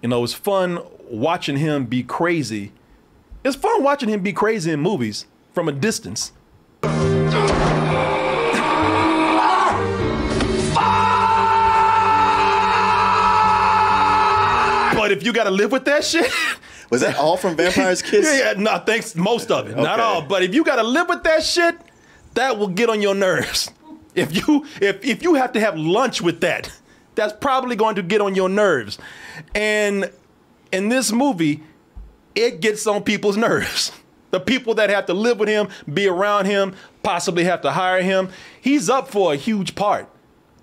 You know, it's fun watching him be crazy. It's fun watching him be crazy in movies from a distance. But if you got to live with that shit. Was that all from Vampire's Kiss? Yeah, no, thanks, most of it, not all. But if you got to live with that shit, that will get on your nerves. If you have to have lunch with that, that's probably going to get on your nerves. And in this movie, it gets on people's nerves. The people that have to live with him, be around him, possibly have to hire him. He's up for a huge part,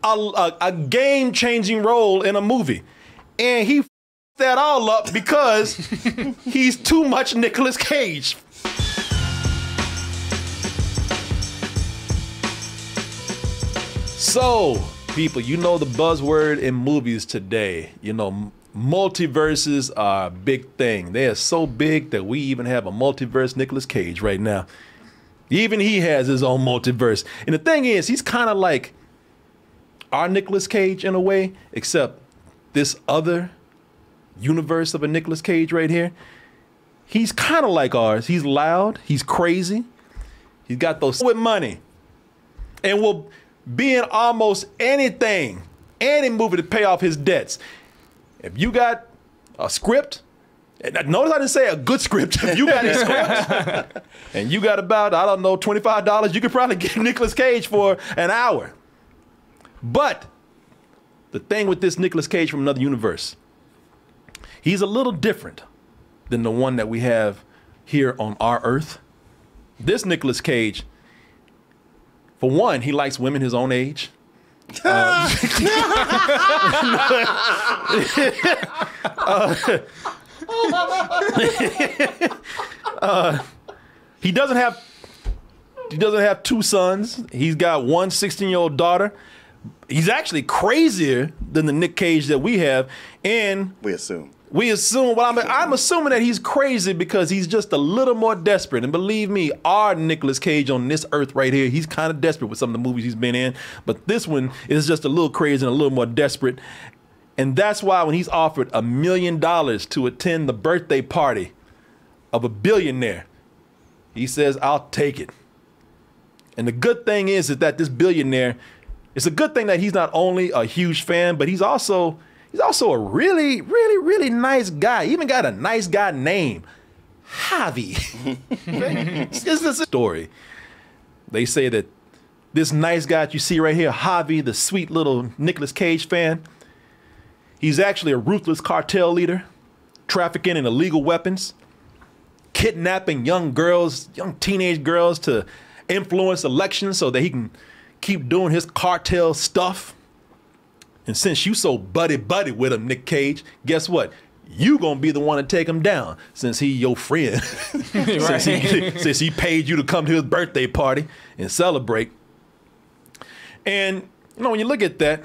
a game-changing role in a movie. And he that all up because he's too much Nicolas Cage. So, people, you know the buzzword in movies today. You know, multiverses are a big thing. They are so big that we even have a multiverse Nicolas Cage right now. Even he has his own multiverse. And the thing is, he's kind of like our Nicolas Cage in a way, except this other universe of a Nicolas Cage right here. He's kind of like ours. He's loud. He's crazy. He's got those with money. And will be in almost anything, any movie to pay off his debts. If you got a script, notice I didn't say a good script. If you got a script and you got about, I don't know, $25, you could probably get Nicolas Cage for an hour. But the thing with this Nicolas Cage from another universe, he's a little different than the one that we have here on our earth. This Nicolas Cage, for one, he likes women his own age. He doesn't have two sons. He's got one 16-year-old daughter. He's actually crazier than the Nick Cage that we have, and we assume. Well, I'm assuming that he's crazy because he's just a little more desperate. And believe me, our Nicolas Cage on this earth right here, he's kind of desperate with some of the movies he's been in. But this one is just a little crazy and a little more desperate. And that's why when he's offered $1 million to attend the birthday party of a billionaire, he says, I'll take it. And the good thing is that this billionaire, it's a good thing that he's not only a huge fan, but he's also a really, really, really nice guy. He even got a nice guy name, Javi. It's just a story. They say that this nice guy that you see right here, Javi, the sweet little Nicolas Cage fan, he's actually a ruthless cartel leader, trafficking in illegal weapons, kidnapping young girls, young teenage girls to influence elections so that he can keep doing his cartel stuff. And since you so buddy-buddy with him, Nick Cage, guess what? You gonna be the one to take him down since he your friend. since he paid you to come to his birthday party and celebrate. And, you know, when you look at that,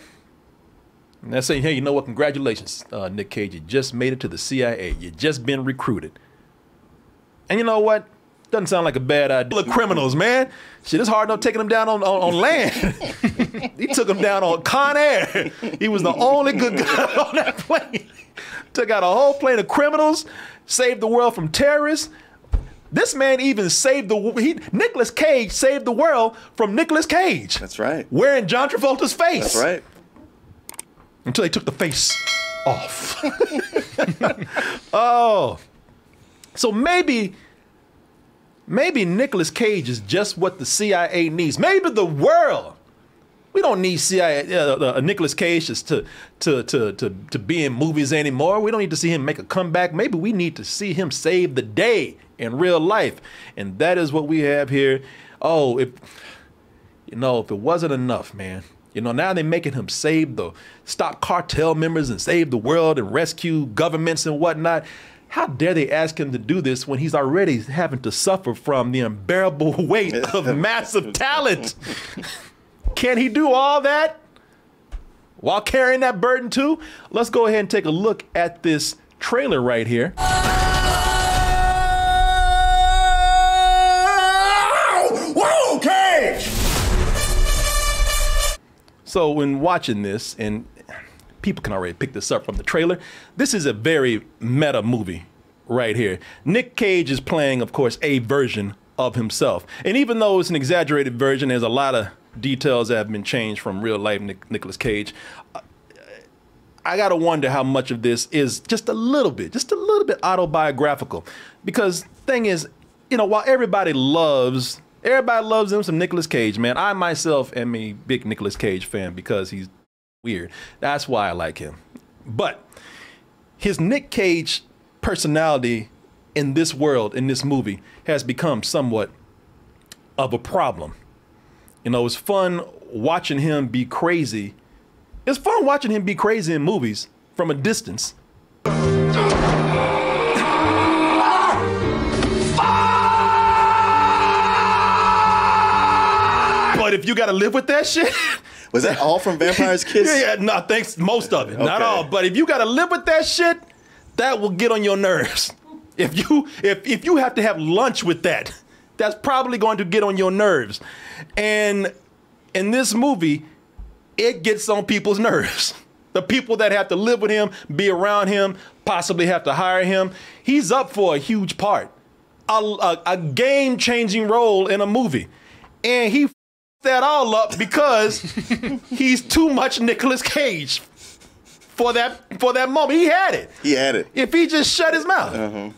and they're saying, hey, you know what? Congratulations, Nick Cage. You just made it to the CIA. You just been recruited. And you know what? Doesn't sound like a bad idea. Look, criminals, man. Shit, it's hard enough taking them down on land. He took them down on Con Air. He was the only good guy on that plane. Took out a whole plane of criminals, saved the world from terrorists. This man even saved Nicolas Cage saved the world from Nicolas Cage. That's right. Wearing John Travolta's face. That's right. Until they took the face off. Oh. So maybe Nicolas Cage is just what the CIA needs. Maybe the world. We don't need Nicolas Cage just to be in movies anymore. We don't need to see him make a comeback. Maybe we need to see him save the day in real life. And that is what we have here. Oh, if it wasn't enough, man. You know, now they're making him stop cartel members and save the world and rescue governments and whatnot. How dare they ask him to do this when he's already having to suffer from the unbearable weight of massive talent? Can he do all that while carrying that burden too? Let's go ahead and take a look at this trailer right here. Whoa, Cage! So when watching this, and people can already pick this up from the trailer. This is a very meta movie right here. Nick Cage is playing, of course, a version of himself. And even though it's an exaggerated version, there's a lot of details that have been changed from real life Nicolas Cage. I gotta wonder how much of this is just a little bit autobiographical. Because thing is, you know, while everybody loves him some Nicolas Cage, man. I myself am a big Nicolas Cage fan because he's weird. That's why I like him. But his Nick Cage personality in this world, in this movie, has become somewhat of a problem. You know, it's fun watching him be crazy. It's fun watching him be crazy in movies from a distance. But if you got to live with that shit. Was that all from Vampire's Kiss? Yeah, no, thanks. Most of it, not all. But if you got to live with that shit, that will get on your nerves. If you have to have lunch with that, that's probably going to get on your nerves. And in this movie, it gets on people's nerves. The people that have to live with him, be around him, possibly have to hire him. He's up for a huge part, a game-changing role in a movie, and he that all up because he's too much Nicolas Cage for that moment. He had it. If he just shut his mouth.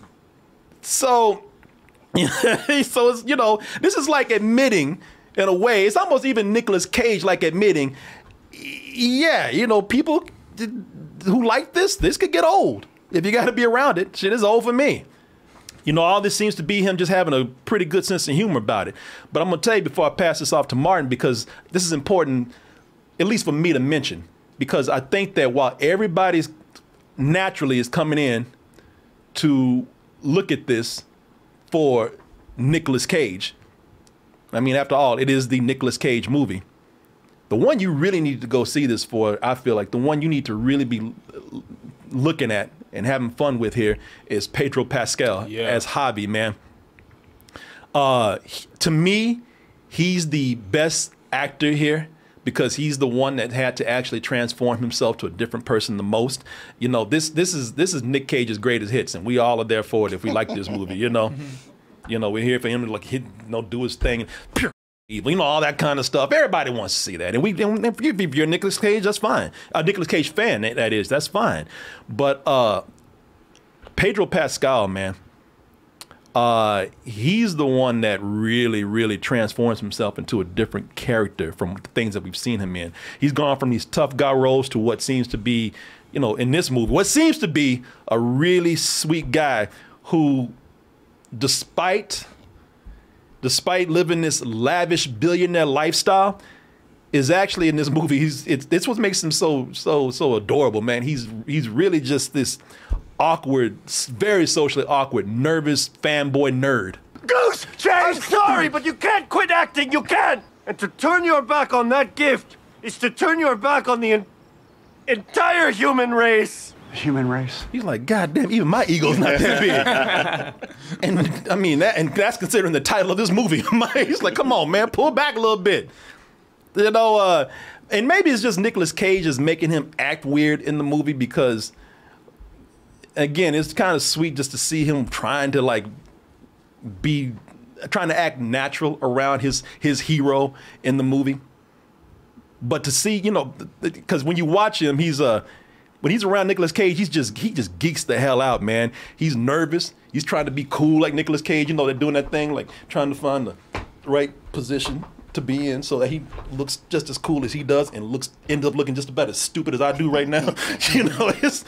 So it's, you know, this is like admitting, in a way, it's almost even Nicolas Cage like admitting, yeah, you know, people who like this could get old. If you got to be around it, shit is old for me. You know, all this seems to be him just having a pretty good sense of humor about it. But I'm going to tell you before I pass this off to Martin, because this is important, at least for me to mention, because I think that while everybody's naturally is coming in to look at this for Nicolas Cage, I mean, after all, it is the Nicolas Cage movie. The one you really need to go see this for, I feel like the one you need to really be looking at and having fun with here is Pedro Pascal as Javi, man. To me, he's the best actor here because he's the one that had to actually transform himself to a different person the most. You know, this is Nick Cage's greatest hits, and we all are there for it if we like this movie. You know, we're here for him to like do his thing. Pure evil, you know, all that kind of stuff. Everybody wants to see that, and if you're Nicolas Cage, that's fine. A Nicolas Cage fan, that's fine. But Pedro Pascal, man, he's the one that really transforms himself into a different character from the things that we've seen him in. He's gone from these tough guy roles to what seems to be, you know, in this movie, what seems to be a really sweet guy who, despite living this lavish billionaire lifestyle, is actually in this movie. It's what makes him so adorable, man. He's really just this awkward, very socially awkward, nervous fanboy nerd. Goose, I'm sorry, but you can't quit acting. You can't. And to turn your back on that gift is to turn your back on the entire human race. Human race. He's like, God damn, even my ego's not that big. And I mean, that's considering the title of this movie. He's like, come on, man, pull back a little bit. You know, and maybe it's just Nicolas Cage is making him act weird in the movie because, again, it's kind of sweet just to see him trying to act natural around his hero in the movie. But to see, you know, because when you watch him, when he's around Nicolas Cage, he just geeks the hell out, man. He's nervous. He's trying to be cool like Nicolas Cage. You know, they're doing that thing, like trying to find the right position to be in so that he looks just as cool as he does and ends up looking just about as stupid as I do right now. You know, he's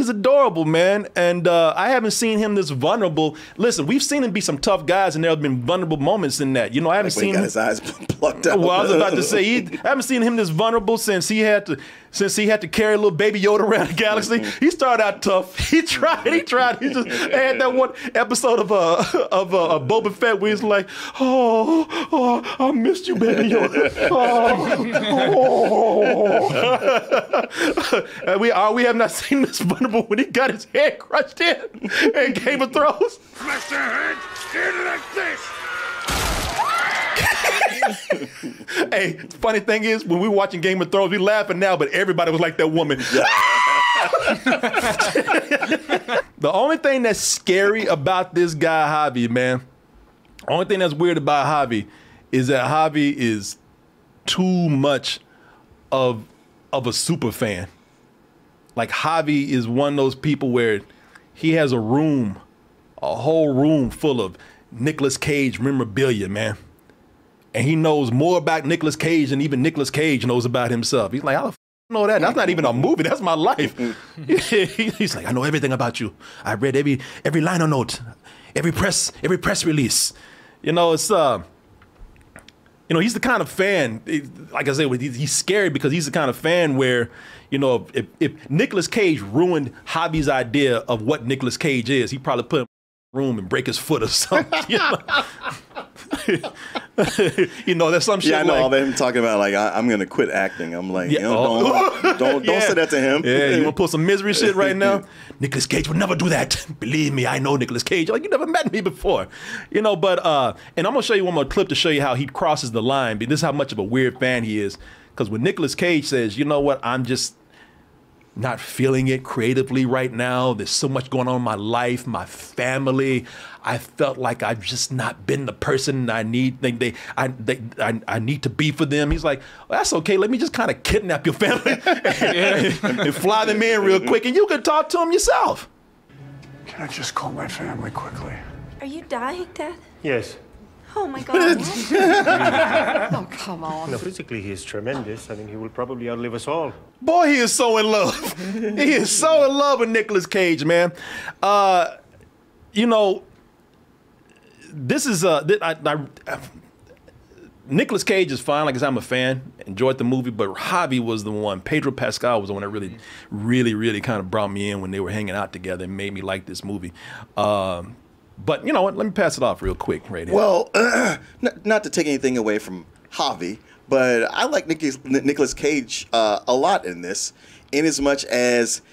adorable, man. And I haven't seen him this vulnerable. Listen, we've seen him be some tough guys, and there have been vulnerable moments in that. You know, I haven't seen him. His eyes plucked out. Well, I was about to say, I haven't seen him this vulnerable since he had to carry a little baby Yoda around the galaxy. He started out tough. He tried. He just had that one episode of Boba Fett where he's like, oh, I missed you, baby Yoda. And we have not seen this vulnerable when he got his head crushed in Game of Thrones. Smash their head in like this. Hey, funny thing is, when we were watching Game of Thrones, we laughing now, but everybody was like that woman. The only thing that's scary about this guy, Javi, man, only thing that's weird about Javi is that Javi is too much of a super fan. Like, Javi is one of those people where he has a whole room full of Nicolas Cage memorabilia, man. And he knows more about Nicolas Cage than even Nicolas Cage knows about himself. He's like, how the f know that? That's not even a movie. That's my life. He's like, I know everything about you. I read every liner note, every press release. You know, it's you know, he's the kind of fan, like I said, he's scary because he's the kind of fan where, you know, if Nicolas Cage ruined Javi's idea of what Nicolas Cage is, he'd probably put him in a room and break his foot or something. You know? You know, there's some shit. Yeah, I know like, all of him talking about like I'm gonna quit acting. I'm like, you know, don't say that to him. Yeah, you wanna pull some misery shit right now? Nicolas Cage would never do that. Believe me, I know Nicolas Cage. Like, you never met me before. You know, but and I'm gonna show you one more clip to show you how he crosses the line. But this is how much of a weird fan he is. Because when Nicolas Cage says, you know what, I'm just not feeling it creatively right now. There's so much going on in my life, my family. I felt like I've just not been the person I need. I need to be for them. He's like, well, that's okay. Let me just kind of kidnap your family and fly them in real quick, and you can talk to them yourself. Can I just call my family quickly? Are you dying, Dad? Yes. Oh my God. Oh, come on. No, physically he is tremendous. I mean, he will probably outlive us all. Boy, he is so in love. He is so in love with Nicolas Cage, man. You know, this is Nicolas Cage is fine. Like I said, I'm a fan. Enjoyed the movie, but Javi was the one. Pedro Pascal was the one that really kind of brought me in when they were hanging out together and made me like this movie. But you know what? Let me pass it off real quick right here. Well, not to take anything away from Javi, but I like Nicolas Cage a lot in this, in as much as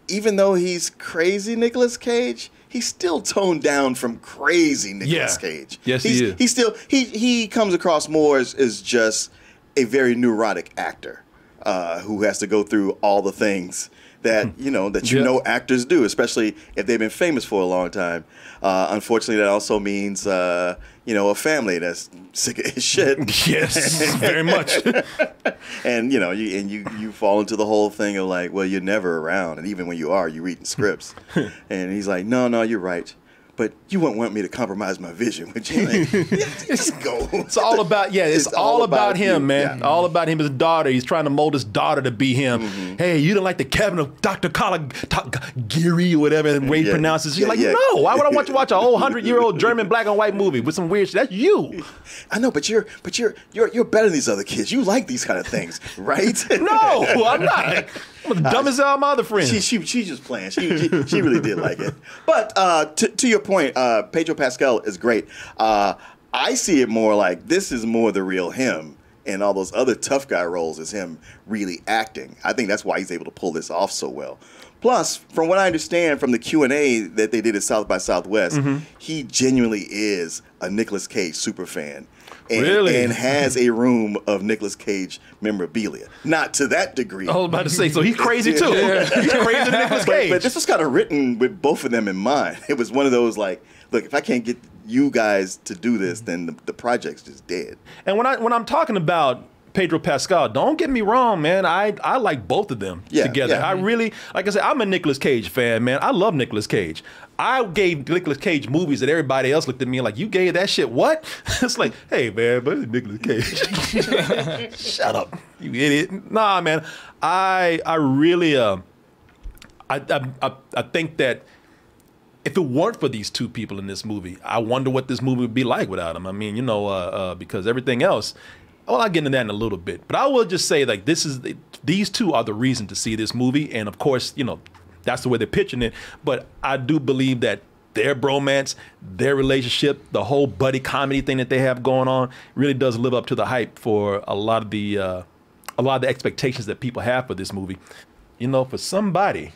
even though he's crazy Nicolas Cage, he's still toned down from crazy Nicolas Cage. Yes, he is. He's still he comes across more as just a very neurotic actor who has to go through all the things that you know actors do, especially if they've been famous for a long time. Unfortunately, that also means you know, a family that's sick of his shit. Yes, very much. And you know, you fall into the whole thing of like, well, you're never around, and even when you are, you're reading scripts. And he's like, no, you're right. But you wouldn't want me to compromise my vision, would you? Like, just go. It's all about, it's all about him, you. man. Yeah. All about him, his daughter. He's trying to mold his daughter to be him. Mm-hmm. Hey, you didn't like the Kevin of Dr. Caligari or whatever the way he pronounces. She's like, no, why would I want you to watch a whole 100-year-old German black and white movie with some weird shit? That's you. I know, but you're better than these other kids. You like these kind of things, right? No, I'm not. I'm the dumbest of all my other friends. She's just playing. She really did like it. But to your point, Pedro Pascal is great. I see it more like this is more the real him, and all those other tough guy roles is him really acting. I think that's why he's able to pull this off so well. Plus, from what I understand from the Q&A that they did at South by Southwest, he genuinely is a Nicolas Cage super fan. And has a room of Nicolas Cage memorabilia. Not to that degree. I was about to say, so he's crazy too. He's crazy than Nicolas Cage. But this was kind of written with both of them in mind. It was one of those like, look, if I can't get you guys to do this, then the project's just dead. And when I'm talking about Pedro Pascal, don't get me wrong, man. I like both of them together. Yeah. I really, like I said, I'm a Nicolas Cage fan, man. I love Nicolas Cage. I gave Nicolas Cage movies that everybody else looked at me like, you gave that shit what? It's like, hey, man, but it's Nicolas Cage. Shut up, you idiot. Nah, man. I really, I think that if it weren't for these two people in this movie, I wonder what this movie would be like without them. I mean, you know, because everything else, well, I'll get into that in a little bit. But I will just say, like, these two are the reason to see this movie. And, of course, you know, that's the way they're pitching it. But I do believe that their bromance, their relationship, the whole buddy comedy thing that they have going on really does live up to the hype for a lot of the expectations that people have for this movie. You know, for somebody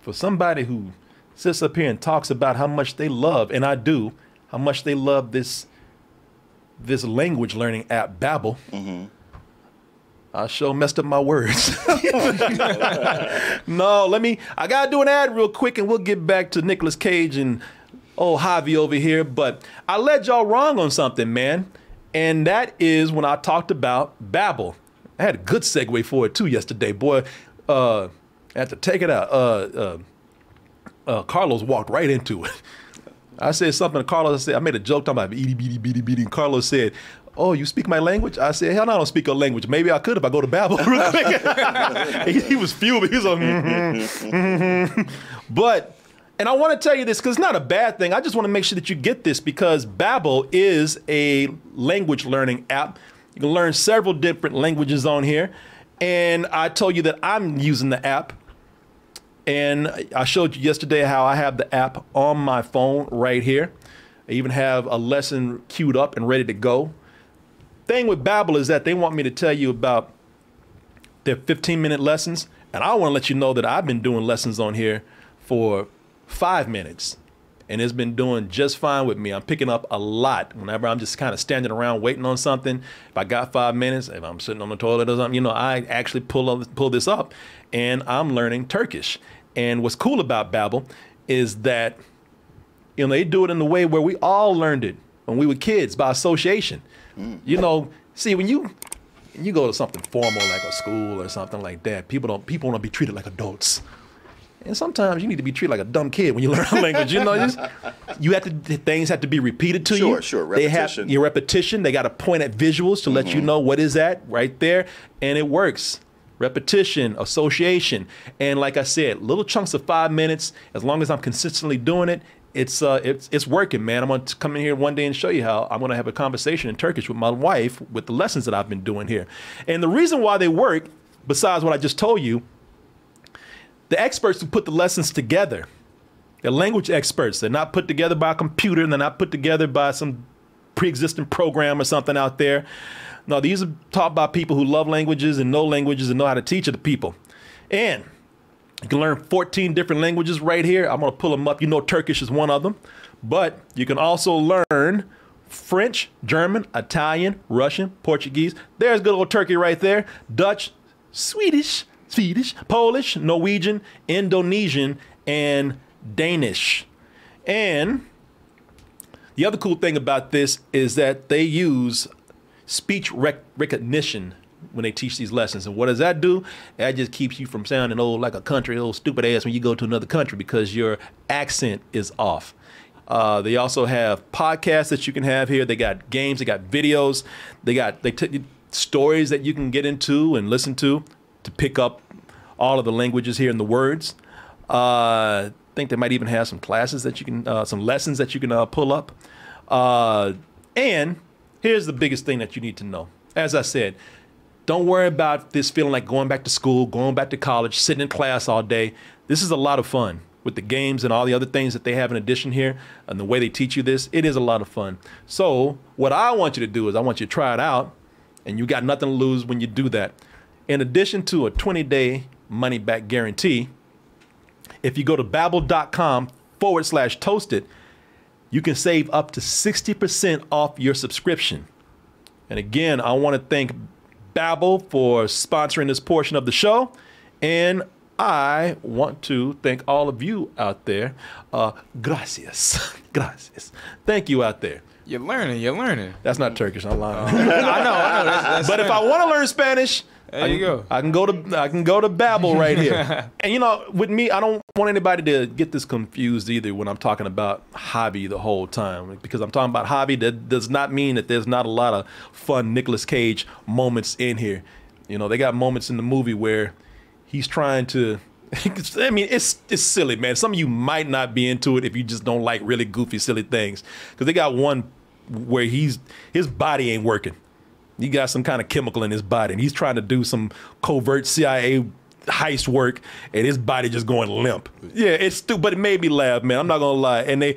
who sits up here and talks about how much they love, and I do, how much they love this this language learning app, Babbel, I sure messed up my words. No, I got to do an ad real quick and we'll get back to Nicolas Cage and old Javi over here. But I led y'all wrong on something, man. And that is when I talked about Babbel. I had a good segue for it too yesterday, boy. I had to take it out. Carlos walked right into it. I said something to Carlos. I made a joke talking about beady, beady, beady, beady. And Carlos said, "Oh, you speak my language?" I said, "Hell no, I don't speak your language. Maybe I could if I go to Babbel real quick." he was fuming. He was like, But, and I want to tell you this because it's not a bad thing. I just want to make sure that you get this because Babbel is a language learning app. You can learn several different languages on here. And I told you that I'm using the app. And I showed you yesterday how I have the app on my phone right here. I even have a lesson queued up and ready to go. Thing with Babbel is that they want me to tell you about their 15-minute lessons. And I want to let you know that I've been doing lessons on here for 5 minutes. And it's been doing just fine with me. I'm picking up a lot whenever I'm just kind of standing around waiting on something. If I got 5 minutes, if I'm sitting on the toilet or something, you know, I actually pull this up and I'm learning Turkish. And what's cool about Babbel is that, you know, they do it in the way where we all learned it when we were kids by association. You know, see, when you go to something formal like a school or something like that, people want to be treated like adults. And sometimes you need to be treated like a dumb kid when you learn a language. You know, things have to be repeated to you. Sure, repetition. They have your repetition. They got to point at visuals to let you know what is that right there, and it works. Repetition, association, and like I said, little chunks of 5 minutes. As long as I'm consistently doing it, it's working, man. I'm gonna come in here one day and show you how I'm gonna have a conversation in Turkish with my wife with the lessons that I've been doing here. And the reason why they work, besides what I just told you, the experts who put the lessons together, they're language experts. They're not put together by a computer, and they're not put together by some pre-existing program or something out there. No, these are taught by people who love languages and know how to teach it to people. And you can learn 14 different languages right here. I'm going to pull them up. You know Turkish is one of them. But you can also learn French, German, Italian, Russian, Portuguese. There's good old Turkey right there. Dutch, Swedish, Polish, Norwegian, Indonesian, and Danish. And the other cool thing about this is that they use speech recognition when they teach these lessons. And what does that do? That just keeps you from sounding old like a country, old stupid ass when you go to another country because your accent is off. They also have podcasts that you can have here. They got games, they got videos, they take stories that you can get into and listen to pick up all of the languages here and the words. I think they might even have some classes that you can, some lessons that you can pull up. And here's the biggest thing that you need to know. As I said, don't worry about this feeling like going back to school, going back to college, sitting in class all day. This is a lot of fun with the games and all the other things that they have in addition here and the way they teach you this. It is a lot of fun. So what I want you to do is I want you to try it out, and you got nothing to lose when you do that. In addition to a 20-day money-back guarantee, if you go to babbel.com/toasted, you can save up to 60% off your subscription. And again, I want to thank Babbel for sponsoring this portion of the show. And I want to thank all of you out there. Gracias. Gracias. Thank you out there. You're learning. That's not Turkish. I'm lying. I know. That's but if I want to learn Spanish, there you go. I can go to Babbel right here. And you know, with me, I don't want anybody to get this confused either when I'm talking about hobby the whole time. Because I'm talking about hobby, that does not mean that there's not a lot of fun Nicolas Cage moments in here. You know, they got moments in the movie where he's trying to, I mean, it's silly, man. Some of you might not be into it if you just don't like really goofy, silly things. Because they got one where his body ain't working. He got some kind of chemical in his body, and he's trying to do some covert CIA heist work, and his body just going limp. Yeah, it's stupid, but it made me laugh, man. I'm not gonna lie. And they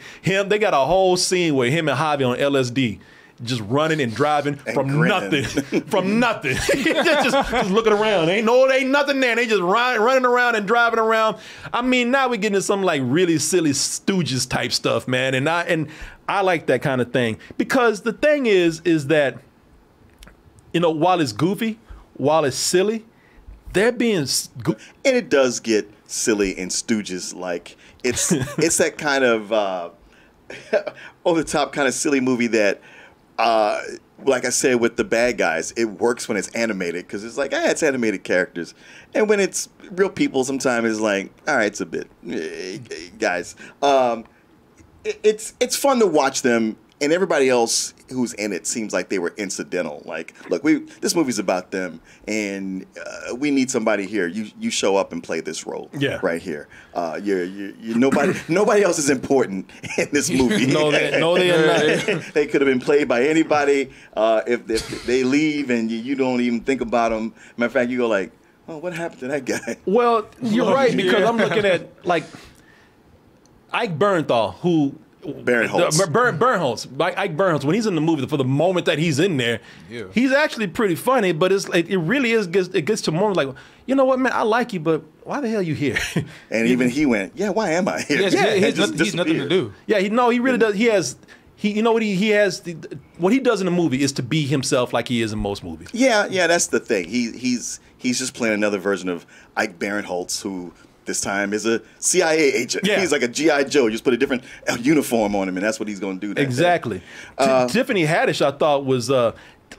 got a whole scene where him and Javi on LSD, just running and driving from nothing, from nothing. just looking around. Ain't nothing there. They just running around and driving around. I mean, now we're getting into some like really silly Stooges type stuff, man. And I like that kind of thing because the thing is that, you know, while it's goofy, while it's silly, they're being and it does get silly and Stooges like. It's that kind of over the top kind of silly movie that, like I said, with the bad guys, it works when it's animated because it's like, it's animated characters, and when it's real people, sometimes it's like, all right, it's a bit, guys. It's fun to watch them. And everybody else who's in it seems like they were incidental. Like, look, this movie's about them, and we need somebody here. You show up and play this role, right here. You're nobody else is important in this movie. no, they are not. They could have been played by anybody. If they leave and you don't even think about them. Matter of fact, you go like, oh, what happened to that guy? Well, you're right because I'm looking at like Ike Bernthal, who. Barinholtz. Barinholtz. Like Ike Barinholtz, when he's in the movie, for the moment that he's in there, he's actually pretty funny, but it really is, it gets to a moment like, you know what, man, I like you, but why the hell are you here? And even he went, why am I here? He's nothing to do. Yeah, he really does. You know what he has, what he does in the movie is to be himself like he is in most movies. Yeah, that's the thing. He's just playing another version of Ike Barinholtz, who this time is a CIA agent. Yeah. He's like a G.I. Joe. You just put a different uniform on him, and that's what he's going to do. Exactly. Tiffany Haddish, I thought, was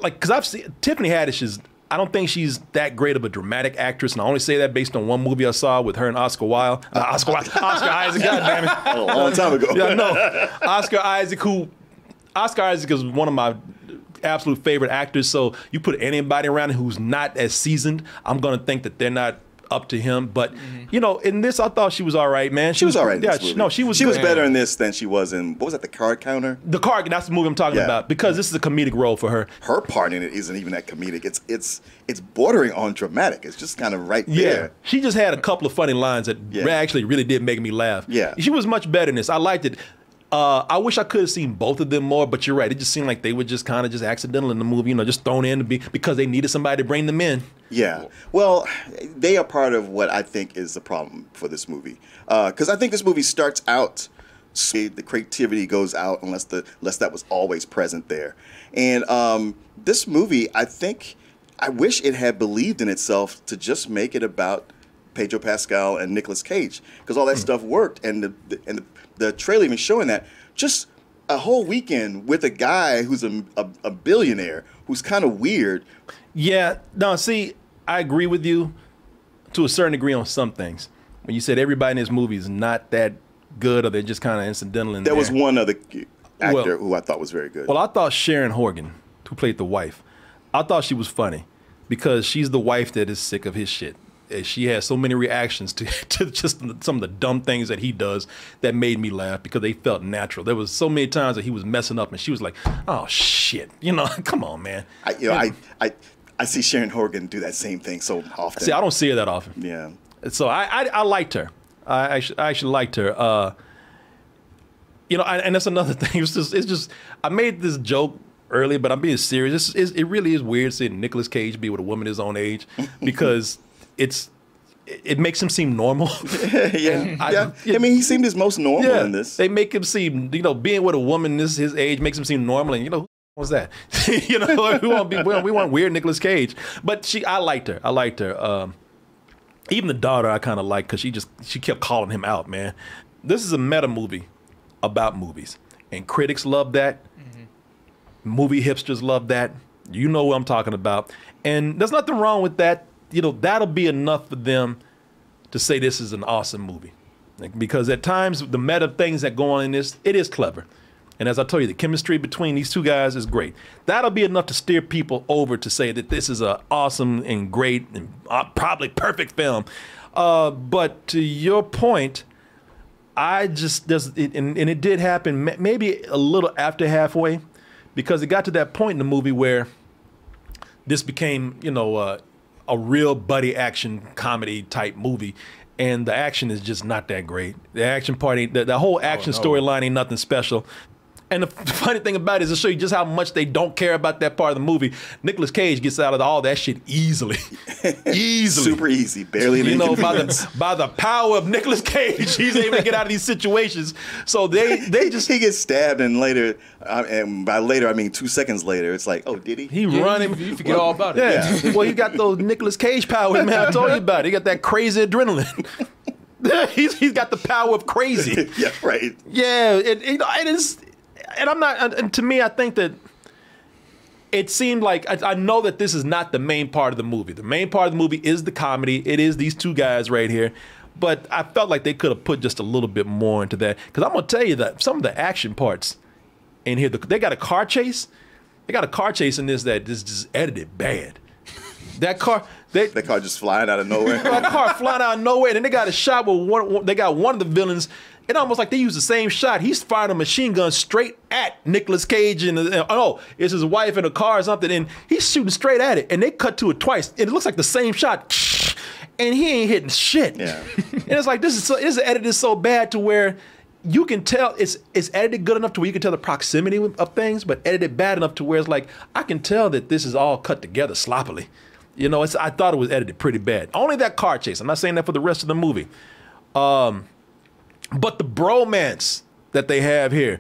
because I've seen Tiffany Haddish is. I don't think she's that great of a dramatic actress, and I only say that based on one movie I saw with her and Oscar Wilde. Oscar Isaac, goddammit. A long time ago. Yeah, no. Oscar Isaac is one of my absolute favorite actors, so you put anybody around who's not as seasoned, I'm going to think that they're not up to him, but you know, in this, I thought she was all right, man. She was all right. Yeah, she was. She was better in this than she was in. What was that? The Card Counter. That's the movie I'm talking about because this is a comedic role for her. Her part in it isn't even that comedic. It's bordering on dramatic. It's just kind of right there. She just had a couple of funny lines that actually really did make me laugh. Yeah, she was much better in this. I liked it. I wish I could have seen both of them more, but you're right. It just seemed like they were just kind of just accidental in the movie, you know, just thrown in because they needed somebody to bring them in. Yeah. Well, they are part of what I think is the problem for this movie. Because I think this movie starts out, the creativity goes out unless that was always present there. And this movie, I wish it had believed in itself to just make it about Pedro Pascal and Nicolas Cage, because all that stuff worked, and the trailer even showing that just a whole weekend with a guy who's a billionaire who's kind of weird. Yeah, no, see, I agree with you to a certain degree on some things. When you said everybody in this movie is not that good, or they're just kind of incidental in there. There was one other actor who I thought was very good. Well, I thought Sharon Horgan, who played the wife, I thought she was funny because she's the wife that is sick of his shit. She has so many reactions to just some of the dumb things that he does that made me laugh because they felt natural. There was so many times that he was messing up and she was like, "Oh shit," you know, come on, man. I see Sharon Horgan do that same thing so often. See, I don't see her that often. Yeah. So I liked her. I actually liked her. You know, and that's another thing. It's just I made this joke earlier, but I'm being serious. It really is weird seeing Nicolas Cage be with a woman his own age because. It makes him seem normal. I mean, he seemed his most normal in this. They make him seem, you know, being with a woman his age makes him seem normal. And you know, who was that? You know, we want weird Nicolas Cage. But I liked her. Even the daughter I kind of liked because she kept calling him out, man. This is a meta movie about movies, and critics love that. Movie hipsters love that. You know what I'm talking about, and there's nothing wrong with that. You know, that'll be enough for them to say this is an awesome movie. Because at times, the meta things that go on in this, it is clever. And as I told you, the chemistry between these two guys is great. That'll be enough to steer people over to say that this is an awesome and great and probably perfect film. But to your point, and it did happen maybe a little after halfway, because it got to that point in the movie where this became, you know, a real buddy action comedy type movie, and the action is just not that great. The action part, the whole action storyline ain't nothing special. And the funny thing about it is to show you just how much they don't care about that part of the movie. Nicolas Cage gets out of all that shit easily. Super easy. Barely an inconvenience. By the power of Nicolas Cage, he's able to get out of these situations. So they just... He gets stabbed and later, and by later I mean 2 seconds later, it's like, oh, did he? He running. You forget all about it. Yeah. Well, he got those Nicolas Cage powers, man. I told you about it. He got that crazy adrenaline. he's got the power of crazy. Yeah, right. Yeah, it is... And I'm not, and to me, I think that it seemed like, I know that this is not the main part of the movie. The main part of the movie is the comedy. It is these two guys right here. But I felt like they could have put just a little bit more into that. Because I'm going to tell you that some of the action parts in here, they got a car chase. They got a car chase in this that is just edited bad. That car just flying out of nowhere. That car flying out of nowhere. And then they got a shot where they got one of the villains. It's almost like they use the same shot. He's firing a machine gun straight at Nicolas Cage, and it's his wife in a car or something, and he's shooting straight at it. And they cut to it twice, and it looks like the same shot, and he ain't hitting shit. Yeah. And it's like this is edited so bad to where you can tell it's edited good enough to where you can tell the proximity of things, but edited bad enough to where it's like I can tell that this is all cut together sloppily. You know, I thought it was edited pretty bad. Only that car chase. I'm not saying that for the rest of the movie. But the bromance that they have here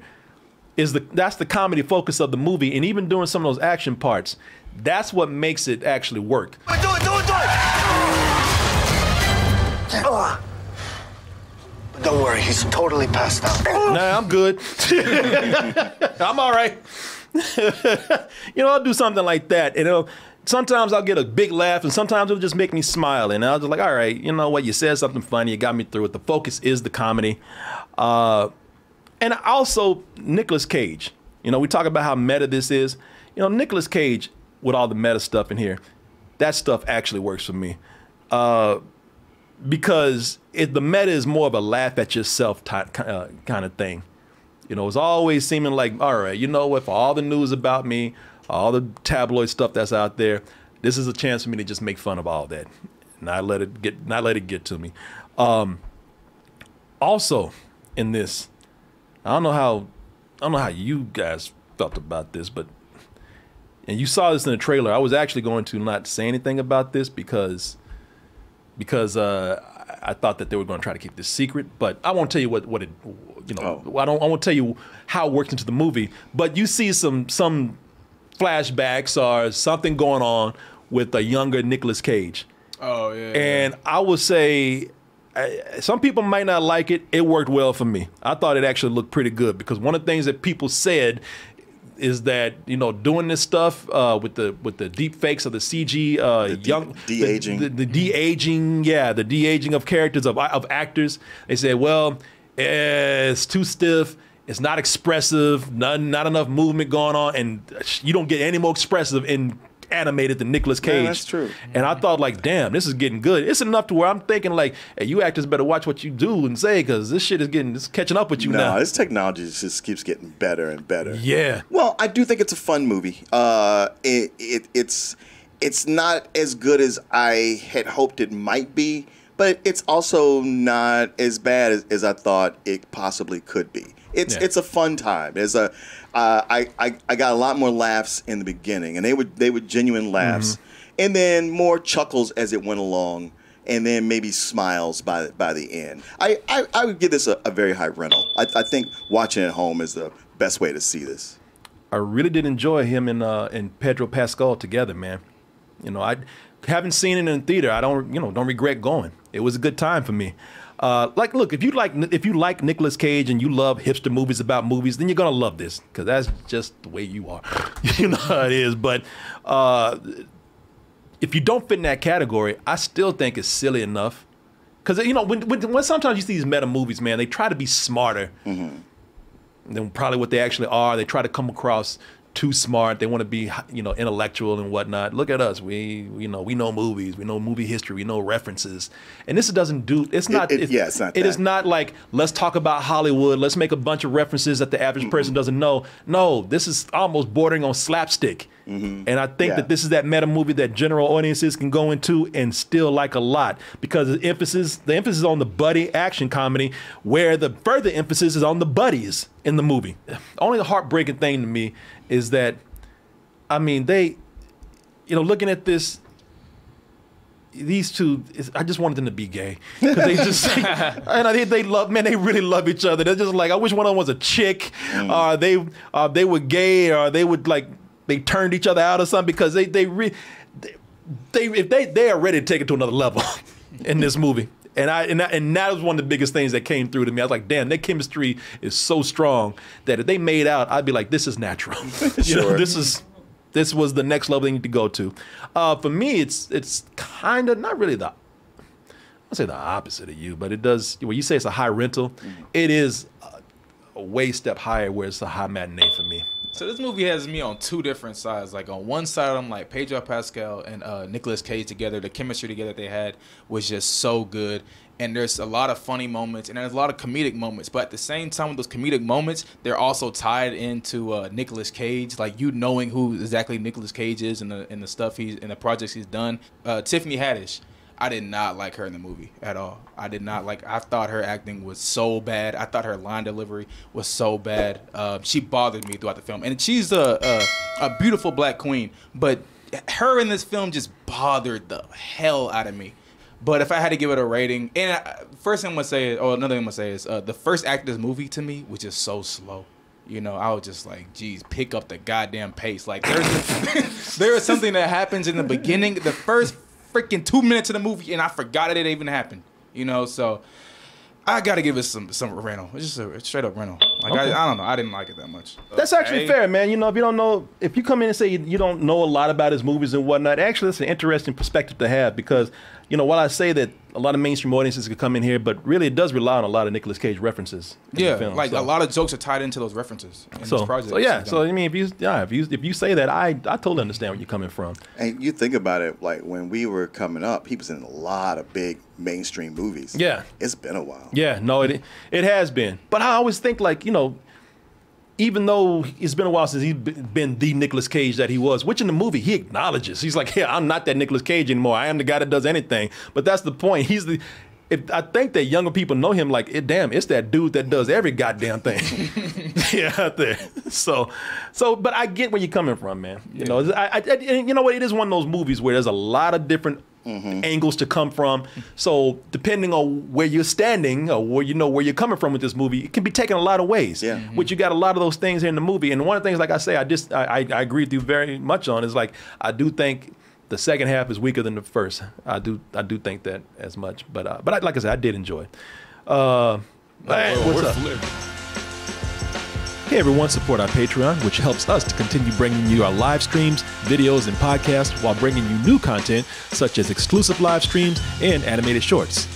that's the comedy focus of the movie, and even during some of those action parts, that's what makes it actually work. Do it! Don't worry, he's totally passed out. Nah, I'm good. I'm all right. I'll do something like that, and sometimes I'll get a big laugh, and sometimes it'll just make me smile. And I'll just like, all right, you know what? You said something funny. You got me through it. The focus is the comedy. And also, Nicolas Cage. We talk about how meta this is. Nicolas Cage, with all the meta stuff in here, that stuff actually works for me. Because the meta is more of a laugh at yourself kind of thing. It's always seeming like, all right, you know what? For all the news about me, all the tabloid stuff that's out there, this is a chance for me to just make fun of all that, not let it get to me. Also, in this, I don't know how you guys felt about this, and you saw this in the trailer. I was actually going to not say anything about this because I thought that they were going to try to keep this secret. But I won't tell you what it. I won't tell you how it works into the movie. But you see some flashbacks or something going on with a younger Nicolas Cage. Oh, yeah. And I would say some people might not like it. It worked well for me. I thought it actually looked pretty good because one of the things that people said is that doing this stuff with the deep fakes of the CG de-aging, the de-aging, the de-aging of characters of actors. They said, well, it's too stiff. It's not expressive, not enough movement going on, and you don't get any more expressive in animated than Nicolas Cage. Yeah, that's true. And I thought, like, damn, this is getting good. It's enough to where I'm thinking, like, hey, you actors better watch what you do and say, because this shit is catching up with you now. No, this technology just keeps getting better and better. Yeah. Well, I do think it's a fun movie. It's not as good as I had hoped it might be, but it's also not as bad as I thought it possibly could be. It's a fun time. I got a lot more laughs in the beginning, and they were genuine laughs, and then more chuckles as it went along, and then maybe smiles by the end. I would give this a very high rental. I think watching it at home is the best way to see this. I really did enjoy him and Pedro Pascal together, man. I haven't seen it in the theater. I don't regret going. It was a good time for me. Look, if you like Nicolas Cage and you love hipster movies about movies, then you're gonna love this because that's just the way you are. You know how it is. But if you don't fit in that category, I still think it's silly enough. Because when sometimes you see these meta movies, man, they try to be smarter than probably what they actually are. They try to come across too smart. They want to be, intellectual and whatnot. Look at us. We know movies. We know movie history. We know references. And this doesn't do. It's not. It is not like let's talk about Hollywood. Let's make a bunch of references that the average person doesn't know. No, this is almost bordering on slapstick. And I think that this is that meta movie that general audiences can go into and still like a lot, because the emphasis is on the buddy action comedy, where the further emphasis is on the buddies in the movie. Only the heartbreaking thing to me is that, I mean, they, you know, looking at this, these two, I just wanted them to be gay, because they just, and they love, man, they really love each other. They're just like, I wish one of them was a chick, they were gay, or they would like, they turned each other out or something, because they are ready to take it to another level in this movie. And that was one of the biggest things that came through to me. I was like, damn, their chemistry is so strong that if they made out, I'd be like, this is natural. You know, this was the next level they need to go to. For me, it's kind of not really I'll say the opposite of you, but it does. When you say it's a high rental, it is a way step higher, where it's a high matinee for me. So this movie has me on two different sides. Like on one side, I'm like Pedro Pascal and Nicolas Cage together. The chemistry together they had was just so good. And there's a lot of funny moments, and there's a lot of comedic moments. But at the same time, with those comedic moments, they're also tied into Nicolas Cage, like you knowing who exactly Nicolas Cage is and the stuff in the projects he's done. Tiffany Haddish, I did not like her in the movie at all. I did not like. I thought her acting was so bad. I thought her line delivery was so bad. She bothered me throughout the film, and she's a beautiful black queen, but her in this film just bothered the hell out of me. But if I had to give it a rating, and first thing I'm gonna say, or another thing I'm gonna say is the first act of this movie to me was just so slow. You know, I was just like, geez, pick up the goddamn pace. Like there is something that happens in the beginning, the first freaking 2 minutes of the movie, and I forgot it even happened. You know, so I gotta give it some rental. It's just a straight up rental. Like I don't know, I didn't like it that much. That's actually fair, man. You know, if you don't know, if you come in and say you don't know a lot about his movies and whatnot, actually that's an interesting perspective to have, because, you know, while I say that a lot of mainstream audiences could come in here, but really it does rely on a lot of Nicolas Cage references. Yeah, film, like a lot of jokes are tied into those references in this project. So yeah, so I mean, if you say that, I totally understand where you're coming from. And you think about it, like when we were coming up, he was in a lot of big mainstream movies. Yeah, it's been a while. Yeah, no, it has been. But I always think, like, you know, even though it's been a while since he's been the Nicolas Cage that he was, which in the movie he acknowledges. He's like, yeah, I'm not that Nicolas Cage anymore. I am the guy that does anything. But that's the point. I think that younger people know him like, damn, it's that dude that does every goddamn thing. Yeah, out there. So, but I get where you're coming from, man. You know, you know what? It is one of those movies where there's a lot of different angles to come from. So depending on where you're standing or where you're coming from with this movie, it can be taken a lot of ways. Yeah. Which you got a lot of those things here in the movie. And one of the things, like I say, I agree with you very much on is, like, I do think the second half is weaker than the first. I do think that as much. But like I said, I did enjoy it. What's up? Hey everyone, support our Patreon, which helps us to continue bringing you our live streams, videos, and podcasts while bringing you new content such as exclusive live streams and animated shorts.